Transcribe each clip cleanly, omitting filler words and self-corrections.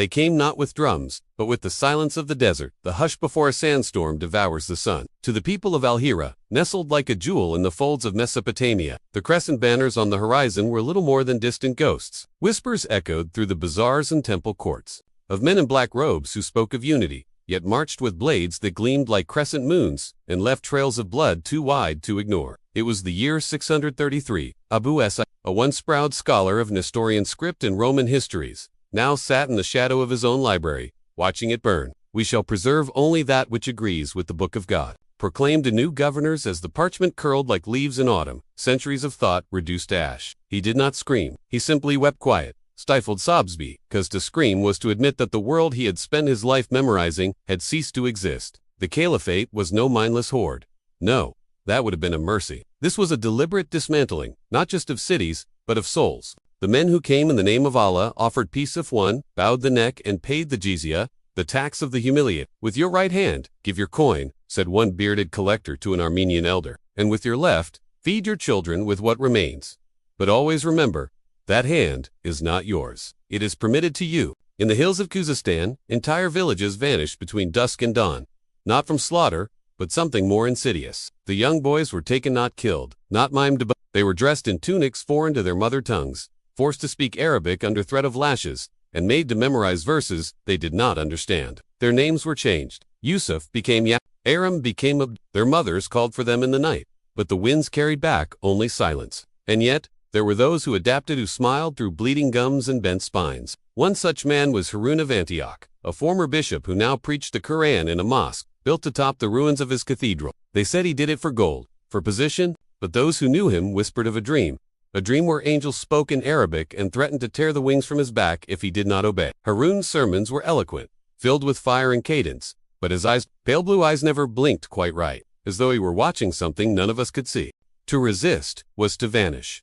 They came not with drums, but with the silence of the desert. The hush before a sandstorm devours the sun. To the people of Al-Hira, nestled like a jewel in the folds of Mesopotamia, the crescent banners on the horizon were little more than distant ghosts. Whispers echoed through the bazaars and temple courts, of men in black robes who spoke of unity, yet marched with blades that gleamed like crescent moons, and left trails of blood too wide to ignore. It was the year 633. Abu Esa, a once proud scholar of Nestorian script and Roman histories, now sat in the shadow of his own library, watching it burn. We shall preserve only that which agrees with the book of God, proclaimed to new governors as the parchment curled like leaves in autumn, centuries of thought reduced to ash. He did not scream. He simply wept quiet, stifled sobs, because to scream was to admit that the world he had spent his life memorizing had ceased to exist. The caliphate was no mindless horde. No, that would have been a mercy. This was a deliberate dismantling, not just of cities, but of souls. The men who came in the name of Allah offered peace if one, bowed the neck and paid the jizya, the tax of the humiliated. With your right hand, give your coin, said one bearded collector to an Armenian elder, and with your left, feed your children with what remains. But always remember, that hand is not yours. It is permitted to you. In the hills of Khuzestan, entire villages vanished between dusk and dawn, not from slaughter, but something more insidious. The young boys were taken, not killed, not maimed, but they were dressed in tunics foreign to their mother tongues, forced to speak Arabic under threat of lashes, and made to memorize verses they did not understand. Their names were changed. Yusuf became Aram became Abd. Their mothers called for them in the night, but the winds carried back only silence. And yet, there were those who adapted, who smiled through bleeding gums and bent spines. One such man was Harun of Antioch, a former bishop who now preached the Quran in a mosque built atop the ruins of his cathedral. They said he did it for gold, for position, but those who knew him whispered of a dream where angels spoke in Arabic and threatened to tear the wings from his back if he did not obey. Harun's sermons were eloquent, filled with fire and cadence, but his pale blue eyes never blinked quite right, as though he were watching something none of us could see. To resist was to vanish.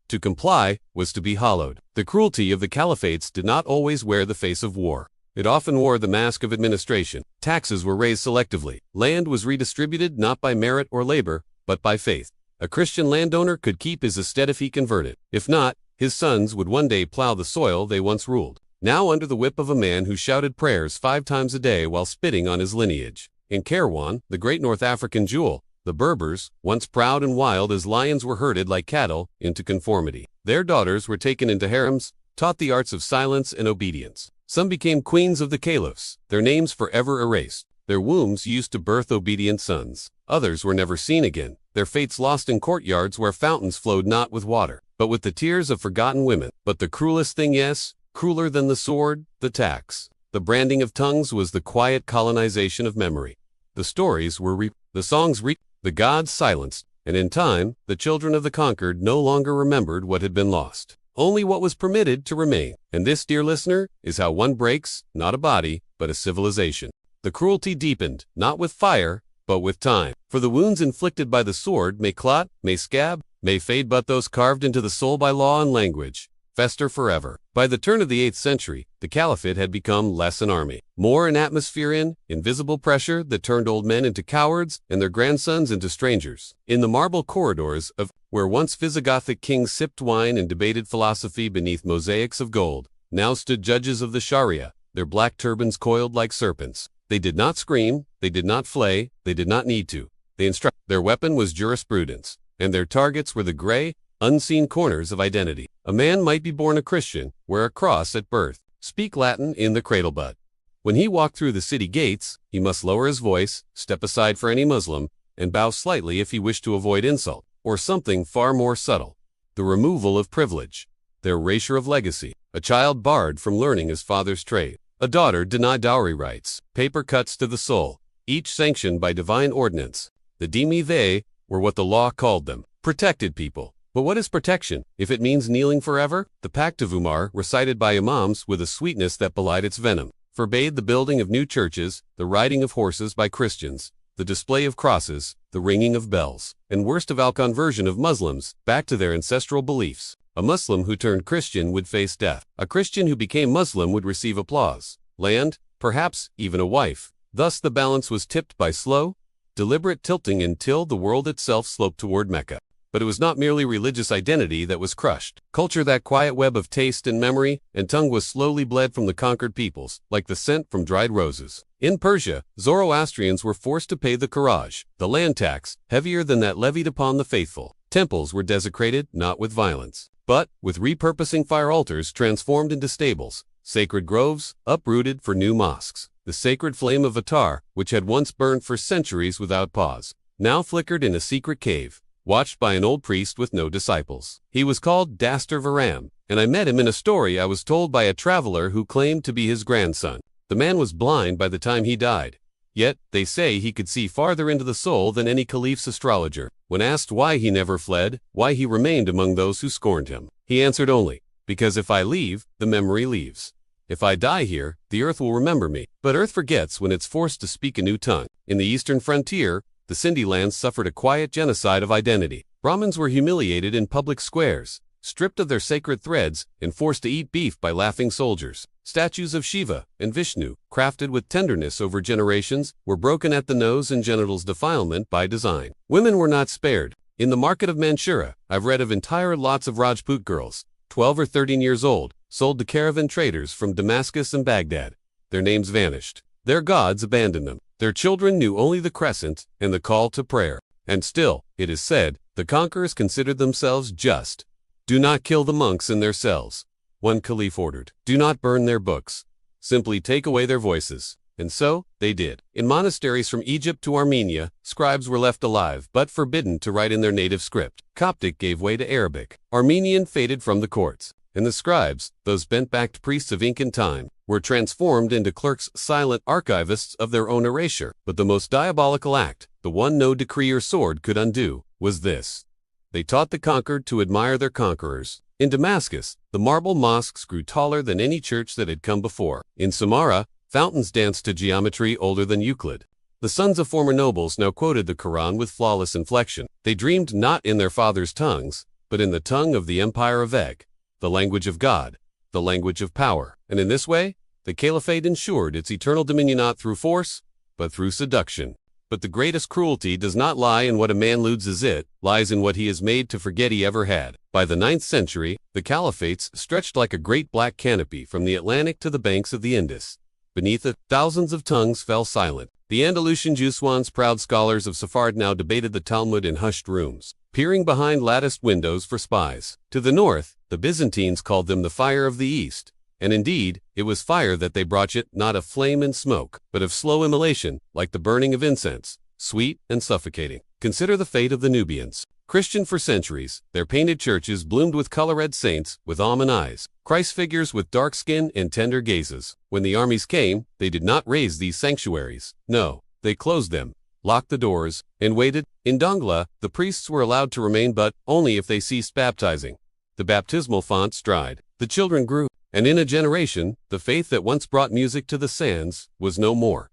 To comply was to be hollowed. The cruelty of the caliphates did not always wear the face of war. It often wore the mask of administration. Taxes were raised selectively. Land was redistributed not by merit or labor, but by faith. A Christian landowner could keep his estate if he converted. If not, his sons would one day plow the soil they once ruled. Now under the whip of a man who shouted prayers 5 times a day while spitting on his lineage. In Kairouan, the great North African jewel, the Berbers, once proud and wild as lions, were herded like cattle into conformity. Their daughters were taken into harems, taught the arts of silence and obedience. Some became queens of the caliphs, their names forever erased. Their wombs used to birth obedient sons. Others were never seen again, their fates lost in courtyards where fountains flowed not with water, but with the tears of forgotten women. But the cruelest thing, yes, crueler than the sword, the tax. The branding of tongues was the quiet colonization of memory. The stories were the songs the gods silenced, and in time, the children of the conquered no longer remembered what had been lost, only what was permitted to remain. And this, dear listener, is how one breaks, not a body, but a civilization. The cruelty deepened, not with fire, but with time. For the wounds inflicted by the sword may clot, may scab, may fade, but those carved into the soul by law and language fester forever. By the turn of the 8th century, the caliphate had become less an army, more an atmosphere, invisible pressure that turned old men into cowards and their grandsons into strangers. In the marble corridors of where once Visigothic kings sipped wine and debated philosophy beneath mosaics of gold, now stood judges of the Sharia, their black turbans coiled like serpents. They did not scream, they did not flay, they did not need to. They instructed. Their weapon was jurisprudence, and their targets were the gray, unseen corners of identity. A man might be born a Christian, wear a cross at birth, speak Latin in the cradle, but when he walked through the city gates, he must lower his voice, step aside for any Muslim, and bow slightly if he wished to avoid insult, or something far more subtle, the removal of privilege, their erasure of legacy. A child barred from learning his father's trade. A daughter denied dowry rights, paper cuts to the soul, each sanctioned by divine ordinance. The demi-they were what the law called them, protected people. But what is protection, if it means kneeling forever? The Pact of Umar, recited by imams with a sweetness that belied its venom, forbade the building of new churches, the riding of horses by Christians, the display of crosses, the ringing of bells, and worst of all, conversion of Muslims back to their ancestral beliefs. A Muslim who turned Christian would face death. A Christian who became Muslim would receive applause, land, perhaps even a wife. Thus the balance was tipped by slow, deliberate tilting until the world itself sloped toward Mecca. But it was not merely religious identity that was crushed. Culture, that quiet web of taste and memory and tongue, was slowly bled from the conquered peoples, like the scent from dried roses. In Persia, Zoroastrians were forced to pay the kharaj, the land tax, heavier than that levied upon the faithful. Temples were desecrated, not with violence, but with repurposing fire altars transformed into stables, sacred groves, uprooted for new mosques. The sacred flame of Atar, which had once burned for centuries without pause, now flickered in a secret cave, watched by an old priest with no disciples. He was called Dastur Varam, and I met him in a story I was told by a traveler who claimed to be his grandson. The man was blind by the time he died, yet they say he could see farther into the soul than any caliph's astrologer. When asked why he never fled, why he remained among those who scorned him, he answered only, "Because if I leave, the memory leaves. If I die here, the earth will remember me." But earth forgets when it's forced to speak a new tongue. In the eastern frontier, the Sindhi lands suffered a quiet genocide of identity. Brahmins were humiliated in public squares, stripped of their sacred threads, and forced to eat beef by laughing soldiers. Statues of Shiva and Vishnu, crafted with tenderness over generations, were broken at the nose and genitals, defilement by design. Women were not spared. In the market of Manchuria, I've read of entire lots of Rajput girls, 12 or 13 years old, sold to caravan traders from Damascus and Baghdad. Their names vanished. Their gods abandoned them. Their children knew only the crescent and the call to prayer. And still, it is said, the conquerors considered themselves just. "Do not kill the monks in their cells," one caliph ordered. "Do not burn their books. Simply take away their voices." And so, they did. In monasteries from Egypt to Armenia, scribes were left alive, but forbidden to write in their native script. Coptic gave way to Arabic. Armenian faded from the courts. And the scribes, those bent-backed priests of ink and time, were transformed into clerks, silent archivists of their own erasure. But the most diabolical act, the one no decree or sword could undo, was this. They taught the conquered to admire their conquerors. In Damascus, the marble mosques grew taller than any church that had come before. In Samarra, fountains danced to geometry older than Euclid. The sons of former nobles now quoted the Quran with flawless inflection. They dreamed not in their fathers' tongues, but in the tongue of the empire of Egg, the language of God, the language of power. And in this way, the caliphate ensured its eternal dominion not through force, but through seduction. But the greatest cruelty does not lie in what a man loses, it lies in what he is made to forget he ever had. By the 9th century, the caliphates stretched like a great black canopy from the Atlantic to the banks of the Indus. Beneath it, thousands of tongues fell silent. The Andalusian Juswans, proud scholars of Sephard, now debated the Talmud in hushed rooms, peering behind latticed windows for spies. To the north, the Byzantines called them the fire of the East. And indeed, it was fire that they brought it, not of flame and smoke, but of slow immolation, like the burning of incense, sweet and suffocating. Consider the fate of the Nubians. Christian for centuries, their painted churches bloomed with color-red saints with almond eyes, Christ figures with dark skin and tender gazes. When the armies came, they did not raise these sanctuaries. No, they closed them, locked the doors, and waited. In Dongla, the priests were allowed to remain, but only if they ceased baptizing. The baptismal fonts dried. The children grew. And in a generation, the faith that once brought music to the sands was no more.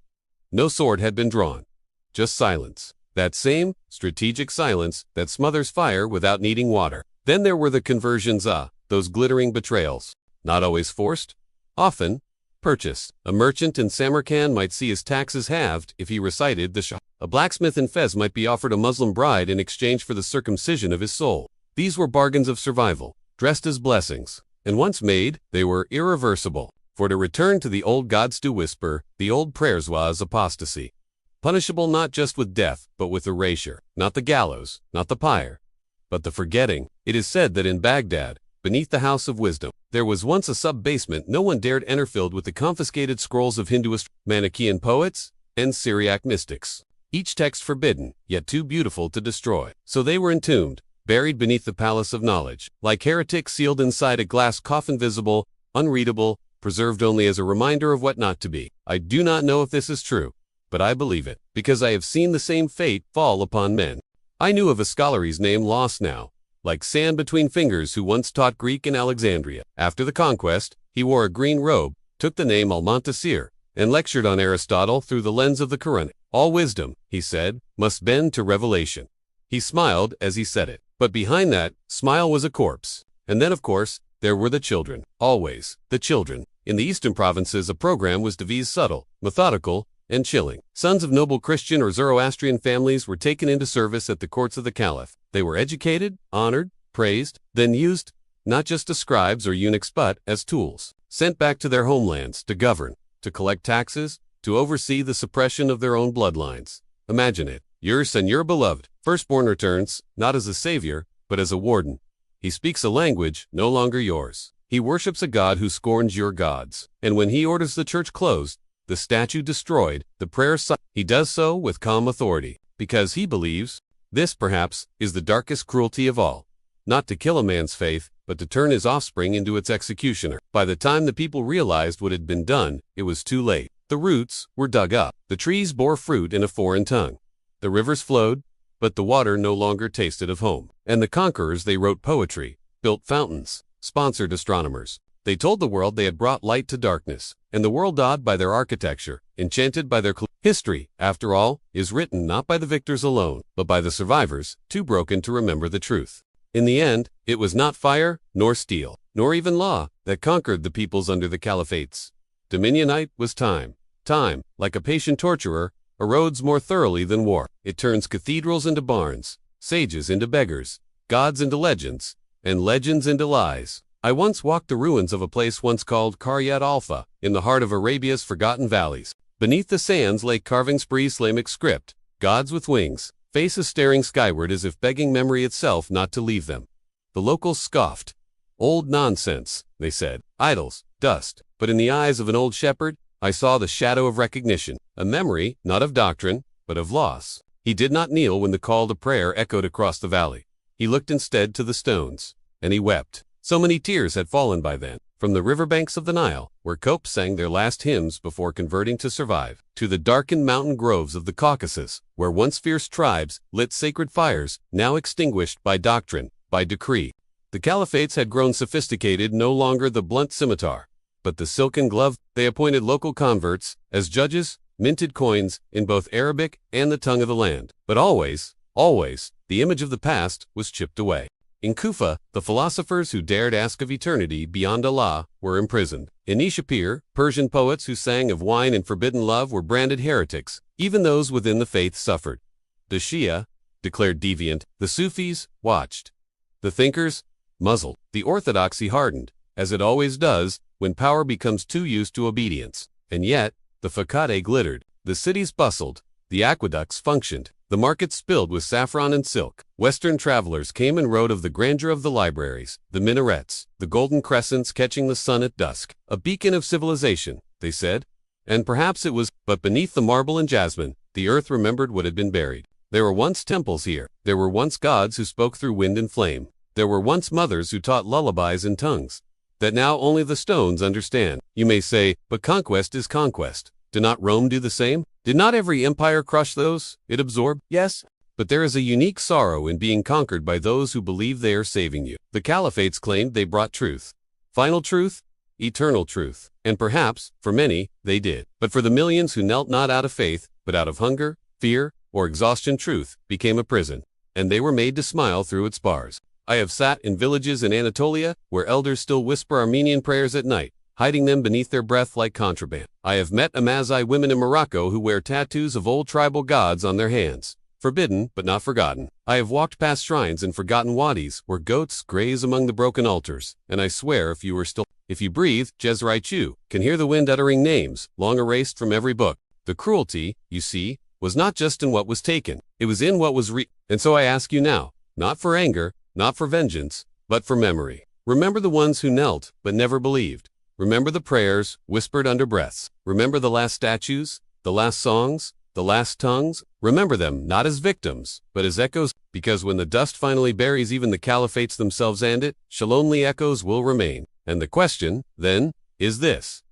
No sword had been drawn. Just silence. That same, strategic silence that smothers fire without needing water. Then there were the conversions, those glittering betrayals. Not always forced. Often, purchased. A merchant in Samarkand might see his taxes halved if he recited the Shah. A blacksmith in Fez might be offered a Muslim bride in exchange for the circumcision of his soul. These were bargains of survival, dressed as blessings. And once made, they were irreversible. For to return to the old gods to whisper, the old prayers was apostasy. Punishable not just with death, but with erasure. Not the gallows, not the pyre, but the forgetting. It is said that in Baghdad, beneath the House of Wisdom, there was once a sub-basement no one dared enter, filled with the confiscated scrolls of Hinduist, Manichaean poets, and Syriac mystics. Each text forbidden, yet too beautiful to destroy. So they were entombed, buried beneath the palace of knowledge, like heretics sealed inside a glass coffin, visible, unreadable, preserved only as a reminder of what not to be. I do not know if this is true, but I believe it, because I have seen the same fate fall upon men. I knew of a scholary's name lost now, like sand between fingers, who once taught Greek in Alexandria. After the conquest, he wore a green robe, took the name Al-Montasir, and lectured on Aristotle through the lens of the Quran. All wisdom, he said, must bend to revelation. He smiled as he said it. But behind that smile was a corpse. And then, of course, there were the children. Always, the children. In the eastern provinces, a program was devised, subtle, methodical, and chilling. Sons of noble Christian or Zoroastrian families were taken into service at the courts of the Caliph. They were educated, honored, praised, then used, not just as scribes or eunuchs but as tools, sent back to their homelands to govern, to collect taxes, to oversee the suppression of their own bloodlines. Imagine it. Your son, your beloved firstborn returns, not as a savior, but as a warden. He speaks a language no longer yours. He worships a God who scorns your gods. And when he orders the church closed, the statue destroyed, the prayer silent, he does so with calm authority, because he believes this, perhaps, is the darkest cruelty of all. Not to kill a man's faith, but to turn his offspring into its executioner. By the time the people realized what had been done, it was too late. The roots were dug up. The trees bore fruit in a foreign tongue. The rivers flowed, but the water no longer tasted of home. And the conquerors, they wrote poetry, built fountains, sponsored astronomers. They told the world they had brought light to darkness, and the world awed by their architecture, enchanted by their history, after all, is written not by the victors alone, but by the survivors, too broken to remember the truth. In the end, it was not fire, nor steel, nor even law, that conquered the peoples under the Caliphates. Dominionite was time. Time, like a patient torturer, erodes more thoroughly than war. It turns cathedrals into barns, sages into beggars, gods into legends, and legends into lies. I once walked the ruins of a place once called Qaryat Alpha, in the heart of Arabia's forgotten valleys. Beneath the sands lay carvings pre-Islamic script, gods with wings, faces staring skyward as if begging memory itself not to leave them. The locals scoffed. Old nonsense, they said, idols, dust. But in the eyes of an old shepherd, I saw the shadow of recognition, a memory, not of doctrine, but of loss. He did not kneel when the call to prayer echoed across the valley. He looked instead to the stones, and he wept. So many tears had fallen by then, from the riverbanks of the Nile, where Copts sang their last hymns before converting to survive, to the darkened mountain groves of the Caucasus, where once fierce tribes lit sacred fires, now extinguished by doctrine, by decree. The Caliphates had grown sophisticated, no longer the blunt scimitar, but the silken glove. They appointed local converts as judges, minted coins in both Arabic and the tongue of the land. But always, the image of the past was chipped away. In Kufa, the philosophers who dared ask of eternity beyond Allah were imprisoned. In Nishapur, Persian poets who sang of wine and forbidden love were branded heretics. Even those within the faith suffered. The Shia declared deviant. The Sufis watched. The thinkers muzzled. The orthodoxy hardened, as it always does when power becomes too used to obedience. And yet, the facade glittered. The cities bustled. The aqueducts functioned. The markets spilled with saffron and silk. Western travelers came and wrote of the grandeur of the libraries, the minarets, the golden crescents catching the sun at dusk. A beacon of civilization, they said. And perhaps it was, but beneath the marble and jasmine, the earth remembered what had been buried. There were once temples here. There were once gods who spoke through wind and flame. There were once mothers who taught lullabies in tongues that now only the stones understand. You may say, but conquest is conquest. Did not Rome do the same? Did not every empire crush those it absorbed? Yes. But there is a unique sorrow in being conquered by those who believe they are saving you. The Caliphates claimed they brought truth. Final truth, eternal truth. And perhaps, for many, they did. But for the millions who knelt not out of faith, but out of hunger, fear, or exhaustion, truth became a prison, and they were made to smile through its bars. I have sat in villages in Anatolia where elders still whisper Armenian prayers at night, hiding them beneath their breath like contraband. I have met Amazigh women in Morocco who wear tattoos of old tribal gods on their hands, forbidden but not forgotten. I have walked past shrines in forgotten wadis where goats graze among the broken altars, and I swear if you breathe, Jezreichu, can hear the wind uttering names, long erased from every book. The cruelty, you see, was not just in what was taken, it was in what was And so I ask you now, not for anger, not for vengeance, but for memory. Remember the ones who knelt but never believed. Remember the prayers whispered under breaths. Remember the last statues, the last songs, the last tongues. Remember them not as victims, but as echoes, because when the dust finally buries even the Caliphates themselves and it, shall only echoes will remain. And the question, then, is this: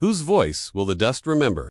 whose voice will the dust remember?